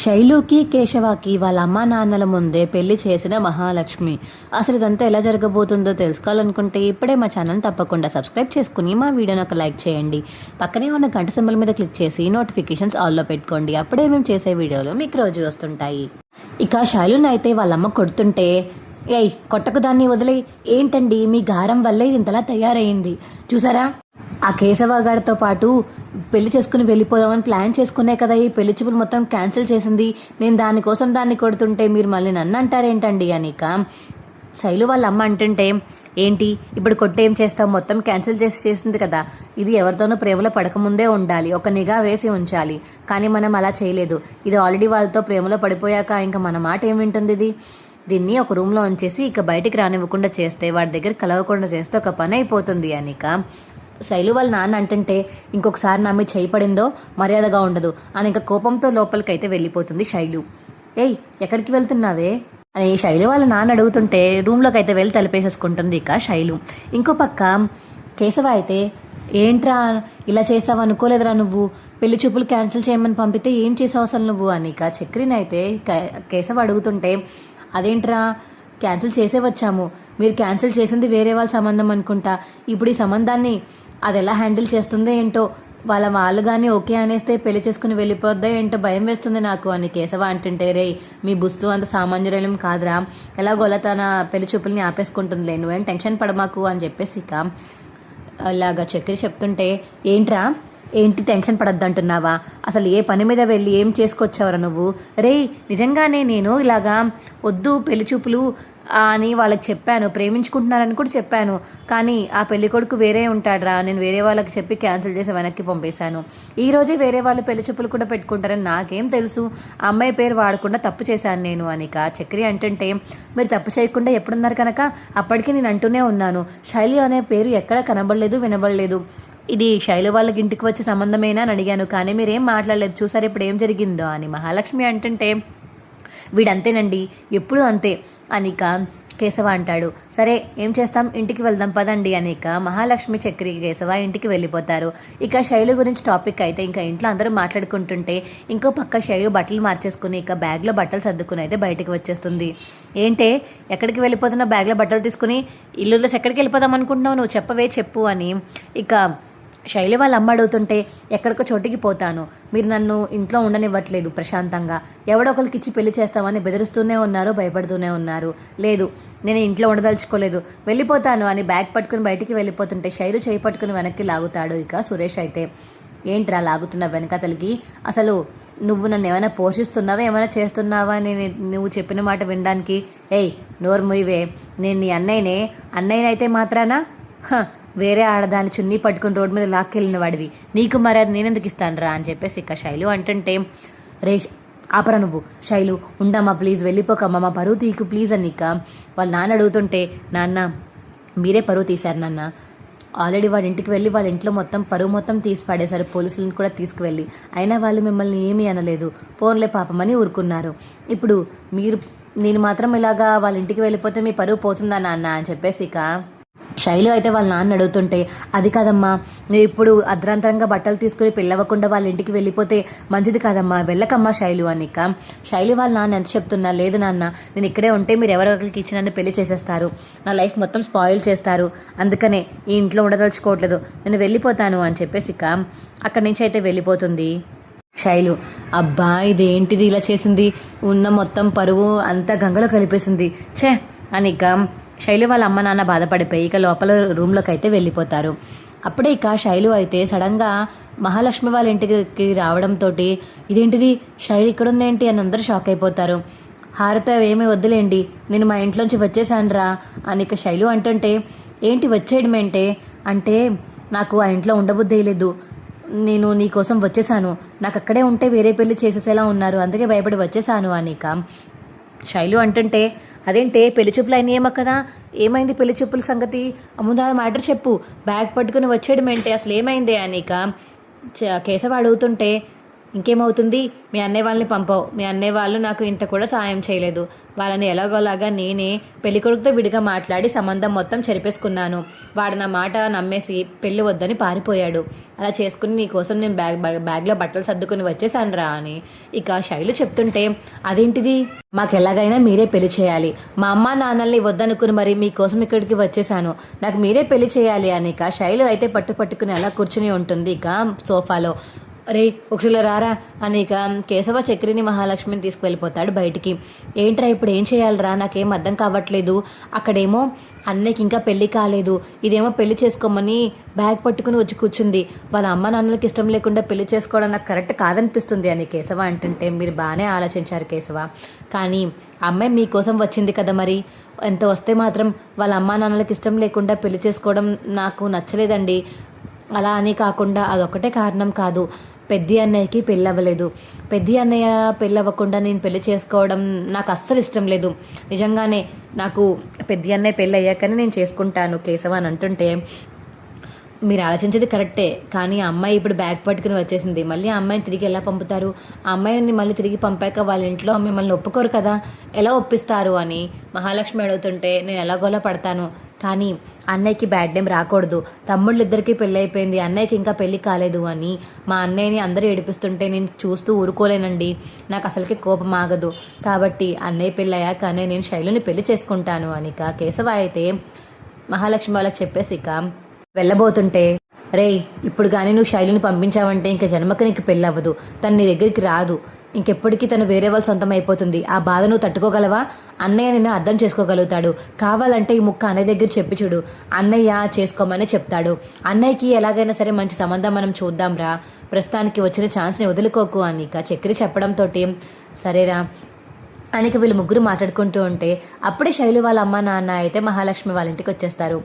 శైలుకి కేశవకి వాళ్ళ అమ్మా నాన్నల ముందే పెళ్లి చేసిన మహాలక్ష్మి. అసలు ఇదంతా ఎలా జరగబోతుందో తెలుసుకోవాలనుకుంటే ఇప్పుడే మా ఛానల్ తప్పకుండా సబ్స్క్రైబ్ చేసుకుని మా వీడియోని ఒక లైక్ చేయండి. పక్కనే ఉన్న గంట సింబల్ మీద క్లిక్ చేసి నోటిఫికేషన్స్ ఆల్లో పెట్టుకోండి. అప్పుడే మేము చేసే వీడియోలు మీకు రోజు వస్తుంటాయి. ఇక శైలుని అయితే వాళ్ళమ్మ కొడుతుంటే, ఏయ్ కొట్టకు దాన్ని వదిలే, ఏంటండి మీ గారం వల్లే ఇంతలా తయారైంది చూసారా, ఆ కేశవగాడితో పాటు పెళ్లి చేసుకుని వెళ్ళిపోదామని ప్లాన్ చేసుకునే కదా ఈ పెళ్లి చూపులు మొత్తం క్యాన్సిల్ చేసింది. నేను దానికోసం దాన్ని కొడుతుంటే మీరు మళ్ళీ నన్ను అంటారేంటండి అనిక శైలు వాళ్ళ అమ్మ అంటుంటే, ఏంటి ఇప్పుడు కొట్టేం చేస్తావు, మొత్తం క్యాన్సిల్ చేసింది కదా, ఇది ఎవరితోనూ ప్రేమలో పడకముందే ఉండాలి, ఒక నిఘా వేసి ఉంచాలి, కానీ మనం అలా చేయలేదు. ఇది ఆల్రెడీ వాళ్ళతో ప్రేమలో పడిపోయాక ఇంకా మన మాట ఏం వింటుంది? దీన్ని ఒక రూమ్లో ఉంచేసి ఇక బయటికి రానివ్వకుండా చేస్తే, వాడి దగ్గర కలవకుండా చేస్తే ఒక పని అయిపోతుంది అనిక శైలు వాళ్ళ నాన్న అంటుంటే, ఇంకొకసారి నా మీద చేయి పడిందో మర్యాదగా ఉండదు అని ఇంకా కోపంతో లోపలికైతే వెళ్ళిపోతుంది శైలు. ఏయ్ ఎక్కడికి వెళ్తున్నావే అని శైలు వాళ్ళ నాన్న అడుగుతుంటే రూమ్లోకి అయితే వెళ్ళి తలిపేసేసుకుంటుంది ఇక శైలు. ఇంకో పక్క కేశవ అయితే, ఏంట్రా ఇలా చేసావు, అనుకోలేదురా నువ్వు, పెళ్లి చూపులు క్యాన్సిల్ చేయమని పంపితే ఏం చేసావు అసలు నువ్వు అని ఇక చక్రిని అయితే కేశవ అడుగుతుంటే, అదేంట్రా క్యాన్సిల్ చేసే వచ్చాము, మీరు క్యాన్సిల్ చేసింది వేరే వాళ్ళ సంబంధం అనుకుంటా, ఇప్పుడు ఈ సంబంధాన్ని అది ఎలా హ్యాండిల్ చేస్తుందో ఏంటో, వాళ్ళు కానీ ఓకే అనేస్తే పెళ్లి చేసుకుని వెళ్ళిపోద్దా ఏంటో భయం వేస్తుంది నాకు అని కేశవ అంటుంటే, రే మీ బుస్సు అంత సామాన్యురం కాదురా, ఎలాగోలా తన పెళ్లి చూపుల్ని ఆపేసుకుంటుందిలే, నువ్వేం టెన్షన్ పడమాకు అని చెప్పేసి ఇక ఇలాగా చక్రి చెప్తుంటే, ఏంటి టెన్షన్ పడద్దంటున్నావా, అసలు ఏ పని మీద వెళ్ళి ఏం చేసుకొచ్చావరా నువ్వు, రే నిజంగానే నేను ఇలాగా వద్దు పెళ్లి చూపులు అని వాళ్ళకి చెప్పాను, ప్రేమించుకుంటున్నారని కూడా చెప్పాను, కానీ ఆ పెళ్లి కొడుకు వేరే ఉంటాడురా, నేను వేరే వాళ్ళకి చెప్పి క్యాన్సిల్ చేసి వెనక్కి పంపేశాను, ఈరోజే వేరే వాళ్ళు పెళ్లి చూపులు కూడా పెట్టుకుంటారని నాకేం తెలుసు, ఆ అమ్మాయి పేరు వాడకుండా తప్పు చేశాను నేను అనిక చక్రి అంటుంటే, మీరు తప్పు చేయకుండా ఎప్పుడున్నారు కనుక అప్పటికీ నేను అంటూనే ఉన్నాను, శైలి అనే పేరు ఎక్కడ కనబడలేదు వినబడలేదు, ఇది శైలు వాళ్ళకి ఇంటికి వచ్చే సంబంధమేనా అని అడిగాను, కానీ మీరేం మాట్లాడలేదు, చూసారు ఇప్పుడు ఏం జరిగిందో అని మహాలక్ష్మి అంటుంటే, వీడంతేనండి ఎప్పుడు అంతే అనిక కేశవ అంటాడు. సరే ఏం చేస్తాం, ఇంటికి వెళ్దాం పదండి అనిక మహాలక్ష్మి చక్రి కేశవ ఇంటికి వెళ్ళిపోతారు. ఇక శైలు గురించి టాపిక్ అయితే ఇంకా ఇంట్లో అందరూ మాట్లాడుకుంటుంటే, ఇంకో పక్క శైలు బట్టలు మార్చేసుకుని ఇక బ్యాగ్లో బట్టలు సర్దుకుని అయితే బయటకు వచ్చేస్తుంది. ఏంటే ఎక్కడికి వెళ్ళిపోతున్నావు, బ్యాగ్లో బట్టలు తీసుకుని ఇల్లులో ఎక్కడికి వెళ్ళిపోదాం అనుకుంటున్నావు, నువ్వు చెప్పు అని ఇక శైలి వాళ్ళ అమ్మ అడుగుతుంటే, ఎక్కడికో చోటికి పోతాను, మీరు నన్ను ఇంట్లో ఉండనివ్వట్లేదు ప్రశాంతంగా, ఎవడో ఒకరికి ఇచ్చి పెళ్లి చేస్తామని బెదిరిస్తూనే ఉన్నారు, భయపడుతూనే ఉన్నారు, లేదు నేను ఇంట్లో ఉండదలుచుకోలేదు, వెళ్ళిపోతాను అని బ్యాగ్ పట్టుకుని బయటికి వెళ్ళిపోతుంటే శైలు చేయి పట్టుకుని వెనక్కి లాగుతాడు ఇక సురేష్ అయితే. ఏంట్రా లాగుతున్నావు వెనకతలికి, అసలు నువ్వు నన్ను ఏమైనా పోషిస్తున్నావా, ఏమైనా చేస్తున్నావా నేను నువ్వు చెప్పిన మాట వినడానికి, ఏయ్ నోరు ముయ్యవే, నేను నీ అన్నయ్యనైతే మాత్రానా వేరే ఆడదాన్ని చున్నీ పట్టుకుని రోడ్డు మీద లాక్కెళ్ళిన వాడివి, నీకు మర్యాద నేనెందుకు ఇస్తాను రా అని చెప్పేసి ఇక శైలు అంటుంటే, రే ఆపరా నువ్వు శైలు, ఉండమ్మా ప్లీజ్ వెళ్ళిపోకమ్మా, మా పరువు తీకు ప్లీజ్ అని ఇక వాళ్ళ నాన్న అడుగుతుంటే, నాన్న మీరే పరువు తీశారు నాన్న, ఆల్రెడీ వాడి ఇంటికి వెళ్ళి వాళ్ళ ఇంట్లో మొత్తం పరువు మొత్తం తీసి పడేశారు, పోలీసులను కూడా తీసుకువెళ్ళి, అయినా వాళ్ళు మిమ్మల్ని ఏమీ అనలేదు, పోన్లే పాపమని ఊరుకున్నారు, ఇప్పుడు నేను మాత్రం ఇలాగా వాళ్ళ ఇంటికి వెళ్ళిపోతే మీ పరువు పోతుందా నాన్న అని చెప్పేసి ఇక శైలు అయితే వాళ్ళ నాన్న అడుగుతుంటే, అది కాదమ్మా, నువ్వు ఇప్పుడు అర్ధరాంతరంగా బట్టలు తీసుకుని పెళ్ళవకుండా వాళ్ళ ఇంటికి వెళ్ళిపోతే మంచిది కాదమ్మా, వెళ్ళకమ్మా శైలు అనిక శైలు వాళ్ళ నాన్న ఎంత చెప్తున్నా, లేదు నాన్న నేను ఇక్కడే ఉంటే మీరు ఎవరికి ఇచ్చి నన్ను పెళ్లి చేసేస్తారు, నా లైఫ్ మొత్తం స్పాయిల్ చేస్తారు, అందుకనే ఈ ఇంట్లో ఉండదలుచుకోవట్లేదు, నేను వెళ్ళిపోతాను అని చెప్పేసి ఇక అక్కడి నుంచి అయితే వెళ్ళిపోతుంది శైలు. అబ్బా ఇదేంటిది ఇలా చేసింది, ఉన్న మొత్తం పరువు అంతా గంగలో కలిపేసింది ఛే అనిక శైలు వాళ్ళ అమ్మ నాన్న బాధపడిపోయి ఇక లోపల రూమ్లోకి అయితే వెళ్ళిపోతారు. అప్పుడే ఇక శైలు అయితే సడన్గా మహాలక్ష్మి వాళ్ళ ఇంటికి రావడంతో, ఇదేంటిది శైలు ఇక్కడుందేంటి అని అందరూ షాక్ అయిపోతారు. హారతో ఏమీ వద్దులేండి, నేను మా ఇంట్లోంచి వచ్చేసానురా అని ఇక శైలు అంటుంటే, ఏంటి వచ్చేయడం ఏంటే అంటే, నాకు ఆ ఇంట్లో ఉండబుద్ధి లేదు, నేను నీకోసం వచ్చేసాను, నాకు అక్కడే ఉంటే వేరే పెళ్లి చేసేసేలా ఉన్నారు, అందుకే భయపడి వచ్చేసాను అని ఇక శైలు అంటుంటే, అదేంటే పెళ్లి చూపులు అయినాయేమో కదా, ఏమైంది పెళ్లి చూపుల సంగతి, ముందు మ్యాటర్ చెప్పు, బ్యాగ్ పట్టుకుని వచ్చేయడం ఏంటి, అసలు ఏమైంది అని ఇక కేశవ అడుగుతుంటే, ఇంకేమవుతుంది, మీ అన్నయ్య వాళ్ళని పంపవు, మీ అన్నయ్య వాళ్ళు నాకు ఇంత కూడా సాయం చేయలేదు, వాళ్ళని ఎలాగోలాగా నేనే పెళ్ళికొడుకుతో విడిగా మాట్లాడి సంబంధం మొత్తం చెరిపేసుకున్నాను, వాడు నా మాట నమ్మేసి పెళ్ళి వద్దని పారిపోయాడు, అలా చేసుకుని నీకోసం నేను బ్యాగ్లో బట్టలు సర్దుకుని వచ్చేసాను రా అని ఇక శైలు చెప్తుంటే, అదేంటిది, మాకు ఎలాగైనా మీరే పెళ్లి చేయాలి, మా అమ్మ నాన్నల్ని వద్దనుకుని మరి మీకోసం ఇక్కడికి వచ్చేసాను, నాకు మీరే పెళ్లి చేయాలి అని ఇక శైలు అయితే పట్టుకుని అలా కూర్చుని ఉంటుంది ఇక సోఫాలో. రే ఒకసారి రారా అని ఇక కేశవ చక్రిని మహాలక్ష్మిని తీసుకువెళ్ళిపోతాడు బయటికి. ఏంట్రా ఇప్పుడు ఏం చేయాలరా, నాకేం అర్థం కావట్లేదు, అక్కడేమో అన్నయ్యకి ఇంకా పెళ్ళి కాలేదు, ఇదేమో పెళ్లి చేసుకోమని బ్యాగ్ పట్టుకుని వచ్చి కూర్చుంది, వాళ్ళ అమ్మ నాన్నలకి ఇష్టం లేకుండా పెళ్లి చేసుకోవడం నాకు కరెక్ట్ కాదనిపిస్తుంది అని కేశవ అంటుంటే, మీరు బాగానే ఆలోచించారు కేశవ, కానీ అమ్మాయి మీకోసం వచ్చింది కదా, మరి ఎంత వస్తే మాత్రం వాళ్ళ అమ్మా నాన్నలకి ఇష్టం లేకుండా పెళ్లి చేసుకోవడం నాకు నచ్చలేదండి, అలా అని కాకుండా అదొక్కటే కారణం కాదు, పెద్ద అన్నయ్యకి పెళ్ళి అవ్వలేదు, పెద్ద అన్నయ్య పెళ్ళి అవ్వకుండా నేను పెళ్లి చేసుకోవడం నాకు అస్సలు ఇష్టం లేదు, నిజంగానే నాకు పెద్ద అన్నయ్య పెళ్ళి అయ్యాకనే నేను చేసుకుంటాను కేశవ అని అంటుంటే, మీరు ఆలోచించేది కరెక్టే, కానీ ఆ అమ్మాయి ఇప్పుడు బ్యాగ్ పట్టుకుని వచ్చేసింది, మళ్ళీ ఆ అమ్మాయిని తిరిగి ఎలా పంపుతారు, ఆ అమ్మాయిని మళ్ళీ తిరిగి పంపాక వాళ్ళ ఇంట్లో మిమ్మల్ని ఒప్పుకోరు కదా, ఎలా ఒప్పిస్తారు అని మహాలక్ష్మి అడుగుతుంటే, నేను ఎలాగోలా పడతాను, కానీ అన్నయ్యకి బ్యాడ్ నేమ్ రాకూడదు, తమ్ముళ్ళిద్దరికీ పెళ్ళి అయిపోయింది, అన్నయ్యకి ఇంకా పెళ్ళి కాలేదు అని మా అన్నయ్యని అందరూ ఏడిపిస్తుంటే నేను చూస్తూ ఊరుకోలేనండి, నాకు అసలుకి కోపం ఆగదు, కాబట్టి అన్నయ్య పెళ్ళి అయ్యాకనే నేను శైలుని పెళ్లి చేసుకుంటాను అని ఇక కేశవ అయితే మహాలక్ష్మి వాళ్ళకి చెప్పేసి ఇక వెళ్ళబోతుంటే, రేయ్ ఇప్పుడు కానీ నువ్వు శైలిని పంపించావంటే ఇంక జన్మకి నీకు పెళ్ళి అవ్వదు, తను నీ దగ్గరికి రాదు, ఇంకెప్పటికీ తను వేరే వాళ్ళు సొంతం అయిపోతుంది, ఆ బాధ నువ్వు తట్టుకోగలవా, అన్నయ్య నిన్ను అర్థం చేసుకోగలుగుతాడు, కావాలంటే ఈ ముక్క అన్నయ్య దగ్గర చెప్పి చూడు, అన్నయ్య చేసుకోమని చెప్తాడు, అన్నయ్యకి ఎలాగైనా సరే మంచి సంబంధం మనం చూద్దాం రా, ప్రస్తుతానికి వచ్చిన ఛాన్స్ని వదులుకోకు అని ఇక చక్రి చెప్పడంతో, సరేరా అని వీళ్ళు ముగ్గురు మాట్లాడుకుంటూ ఉంటే అప్పుడే శైలు వాళ్ళ అమ్మ నాన్న అయితే మహాలక్ష్మి వాళ్ళ ఇంటికి వచ్చేస్తారు.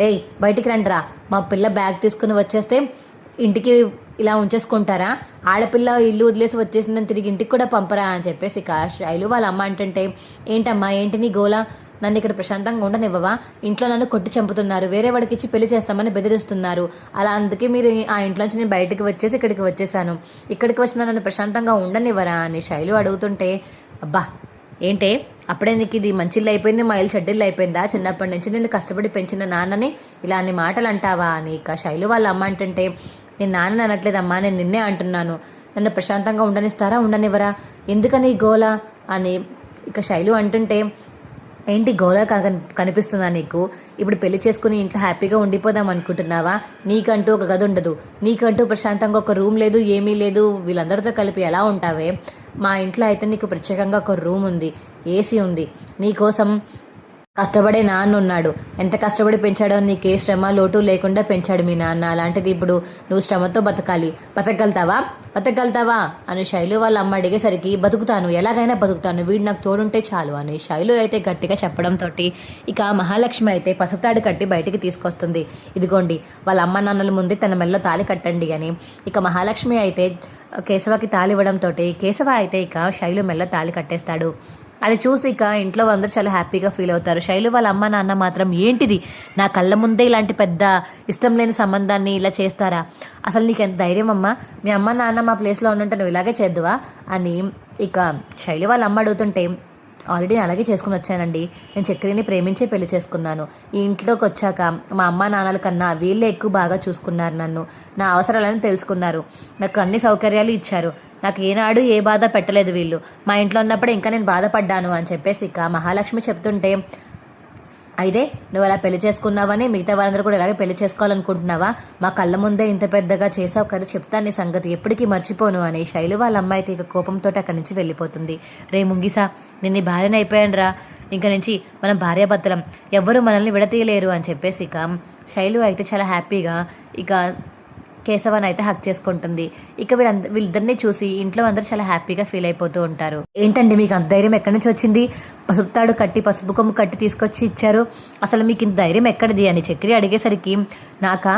ఏయ్ బయటికి రండిరా, మా పిల్ల బ్యాగ్ తీసుకుని వచ్చేస్తే ఇంటికి ఇలా ఉంచేసుకుంటారా, ఆడపిల్ల ఇల్లు వదిలేసి వచ్చేసిందని తిరిగి ఇంటికి కూడా పంపరా అని చెప్పేసి ఇక శైలు వాళ్ళ అమ్మ అంటుంటే, ఏంటమ్మా ఏంటి నీ గోలా, నన్ను ఇక్కడ ప్రశాంతంగా ఉండనివ్వవా, ఇంట్లో నన్ను కొట్టి చంపుతున్నారు, వేరే వాడికి ఇచ్చి పెళ్లి చేస్తామని బెదిరిస్తున్నారు, అలా అందుకే మీరు ఆ ఇంట్లోంచి నేను బయటకు వచ్చేసి ఇక్కడికి వచ్చేసాను, ఇక్కడికి వచ్చిన నన్ను ప్రశాంతంగా ఉండనివ్వరా అని శైలు అడుగుతుంటే, అబ్బా ఏంటే అప్పుడే నీకు ఇది మంచిళ్ళు అయిపోయింది, మా ఇల్లు చెడ్డిళ్ళు అయిపోయిందా, చిన్నప్పటి నుంచి నేను కష్టపడి పెంచిన నాన్నని ఇలా అన్ని మాటలు అంటావా అని ఇక శైలు వాళ్ళ అమ్మ అంటుంటే, నేను నాన్నని అనట్లేదమ్మా, నేను నిన్నే అంటున్నాను, నన్ను ప్రశాంతంగా ఉండనిస్తారా ఉండనివ్వరా, ఎందుకని గోల అని ఇక శైలు అంటుంటే, ఏంటి గోల కనిపిస్తుందా నీకు, ఇప్పుడు పెళ్లి చేసుకుని ఇంట్లో హ్యాపీగా ఉండిపోదాం అనుకుంటున్నావా, నీకంటూ ఒక గది ఉండదు, నీకంటూ ప్రశాంతంగా ఒక రూమ్ లేదు, ఏమీ లేదు, వీళ్ళందరితో కలిపి ఎలా ఉంటావే, మా ఇంట్లో అయితే నీకు ప్రత్యేకంగా ఒక రూమ్ ఉంది, ఏసీ ఉంది, నీకోసం కష్టపడే నాన్న ఉన్నాడు, ఎంత కష్టపడి పెంచాడో, నీకే శ్రమ లోటు లేకుండా పెంచాడు మీ నాన్న, అలాంటిది ఇప్పుడు నువ్వు శ్రమతో బతకగలుగుతావా అని శైలు వాళ్ళ అమ్మ అడిగేసరికి, బతుకుతాను, ఎలాగైనా బతుకుతాను, వీడు నాకు తోడుంటే చాలు అని శైలు అయితే గట్టిగా చెప్పడంతో ఇక మహాలక్ష్మి అయితే పసుపుతాడు కట్టి బయటికి తీసుకొస్తుంది, ఇదిగోండి వాళ్ళ అమ్మ నాన్నల ముందే తన మెల్ల తాళి కట్టండి అని ఇక మహాలక్ష్మి అయితే కేశవకి తాళి ఇవ్వడంతో కేశవ అయితే ఇక శైలు మెల్ల తాళి కట్టేస్తాడు. అది చూసి ఇక ఇంట్లో అందరూ చాలా హ్యాపీగా ఫీల్ అవుతారు. శైలు వాళ్ళ అమ్మ నాన్న మాత్రం, ఏంటిది నా కళ్ళ ముందే ఇలాంటి పెద్ద ఇష్టం లేని సంబంధాన్ని ఇలా చేస్తారా, అసలు నీకు ఎంత ధైర్యం అమ్మా, మీ అమ్మ నాన్న మా ప్లేస్లో ఉండుంటే నువ్వు ఇలాగే చేద్దువా అని ఇక శైలు వాళ్ళ అమ్మ అడుగుతుంటే, ఆల్రెడీ అలాగే చేసుకుని వచ్చానండి, నేను చక్రిని ప్రేమించే పెళ్లి చేసుకున్నాను, ఈ ఇంట్లోకి వచ్చాక మా అమ్మ నాన్నల కన్నా వీళ్ళే ఎక్కువ బాగా చూసుకున్నారు, నన్ను నా అవసరాలను తెలుసుకున్నారు, నాకు అన్ని సౌకర్యాలు ఇచ్చారు, నాకు ఏనాడు ఏ బాధ పెట్టలేదు వీళ్ళు, మా ఇంట్లో ఉన్నప్పుడే ఇంకా నేను బాధపడ్డాను అని చెప్పేసి ఇక మహాలక్ష్మి చెప్తుంటే, అయితే నువ్వు అలా పెళ్లి చేసుకున్నావని మిగతా వారందరూ కూడా ఇలాగే పెళ్లి చేసుకోవాలనుకుంటున్నావా, మా కళ్ళ ముందే ఇంత పెద్దగా చేసావు కదా, చెప్తాను నీ సంగతి, ఎప్పటికీ మర్చిపోను అని శైలు వాళ్ళ అమ్మాయి అయితే ఇక కోపంతో అక్కడి నుంచి వెళ్ళిపోతుంది. రే ముంగిసా, నిన్ను భార్యని అయిపోయాను రా, ఇంక నుంచి మనం భార్యాభర్తలం, ఎవ్వరూ మనల్ని విడతీయలేరు అని చెప్పేసి ఇక శైలు అయితే చాలా హ్యాపీగా ఇక కేశవన్ అయితే హక్ చేసుకుంటుంది. ఇక వీళ్ళిద్దరిని చూసి ఇంట్లో అందరూ చాలా హ్యాపీగా ఫీల్ అయిపోతూ ఉంటారు. ఏంటండి మీకు అంత ధైర్యం ఎక్కడి నుంచి వచ్చింది, పసుపు తాడు కట్టి పసుపు కొమ్ము కట్టి తీసుకొచ్చి ఇచ్చారు, అసలు మీకు ఇంత ధైర్యం ఎక్కడిది అని చక్రి అడిగేసరికి, నాకా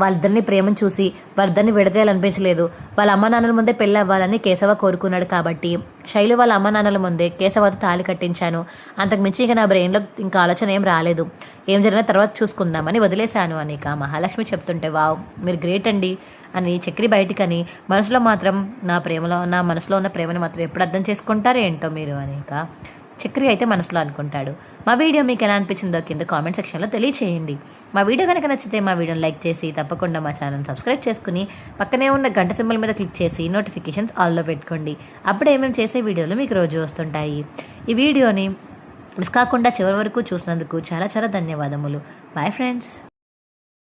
వాళ్ళిద్దరిని ప్రేమను చూసి వాళ్ళిద్దరిని విడదీయాలనిపించలేదు. వాళ్ళ అమ్మ నాన్నల ముందే పెళ్ళి అవ్వాలని కేశవ కోరుకున్నాడు కాబట్టి శైలు వాళ్ళ అమ్మ నాన్నల ముందే కేశవతో తాళి కట్టించాను. అంతకుమించి ఇక నా బ్రెయిన్లో ఇంకా ఆలోచన ఏం రాలేదు. ఏం జరిగినా తర్వాత చూసుకుందామని వదిలేశాను అని ఇక మహాలక్ష్మి చెప్తుంటే, వావ్ మీరు గ్రేట్ అండి అని చక్రి బయటికని మనసులో మాత్రం నా మనసులో ఉన్న ప్రేమను మాత్రం ఎప్పుడు అర్థం చేసుకుంటారో ఏంటో మీరు అని ఇక చక్రి అయితే మనసులో అనుకుంటాడు. మా వీడియో మీకు ఎలా అనిపించిందో కింద కామెంట్ సెక్షన్లో తెలియచేయండి. మా వీడియో కనుక నచ్చితే మా వీడియోని లైక్ చేసి తప్పకుండా మా ఛానల్ సబ్స్క్రైబ్ చేసుకుని పక్కనే ఉన్న గంట సింబల్ మీద క్లిక్ చేసి నోటిఫికేషన్స్ ఆల్లో పెట్టుకోండి. అప్పుడే మేము చేసే వీడియోలు మీకు రోజు వస్తుంటాయి. ఈ వీడియోని మిస్ కాకుండా చివరి వరకు చూసినందుకు చాలా చాలా ధన్యవాదములు. Bye friends.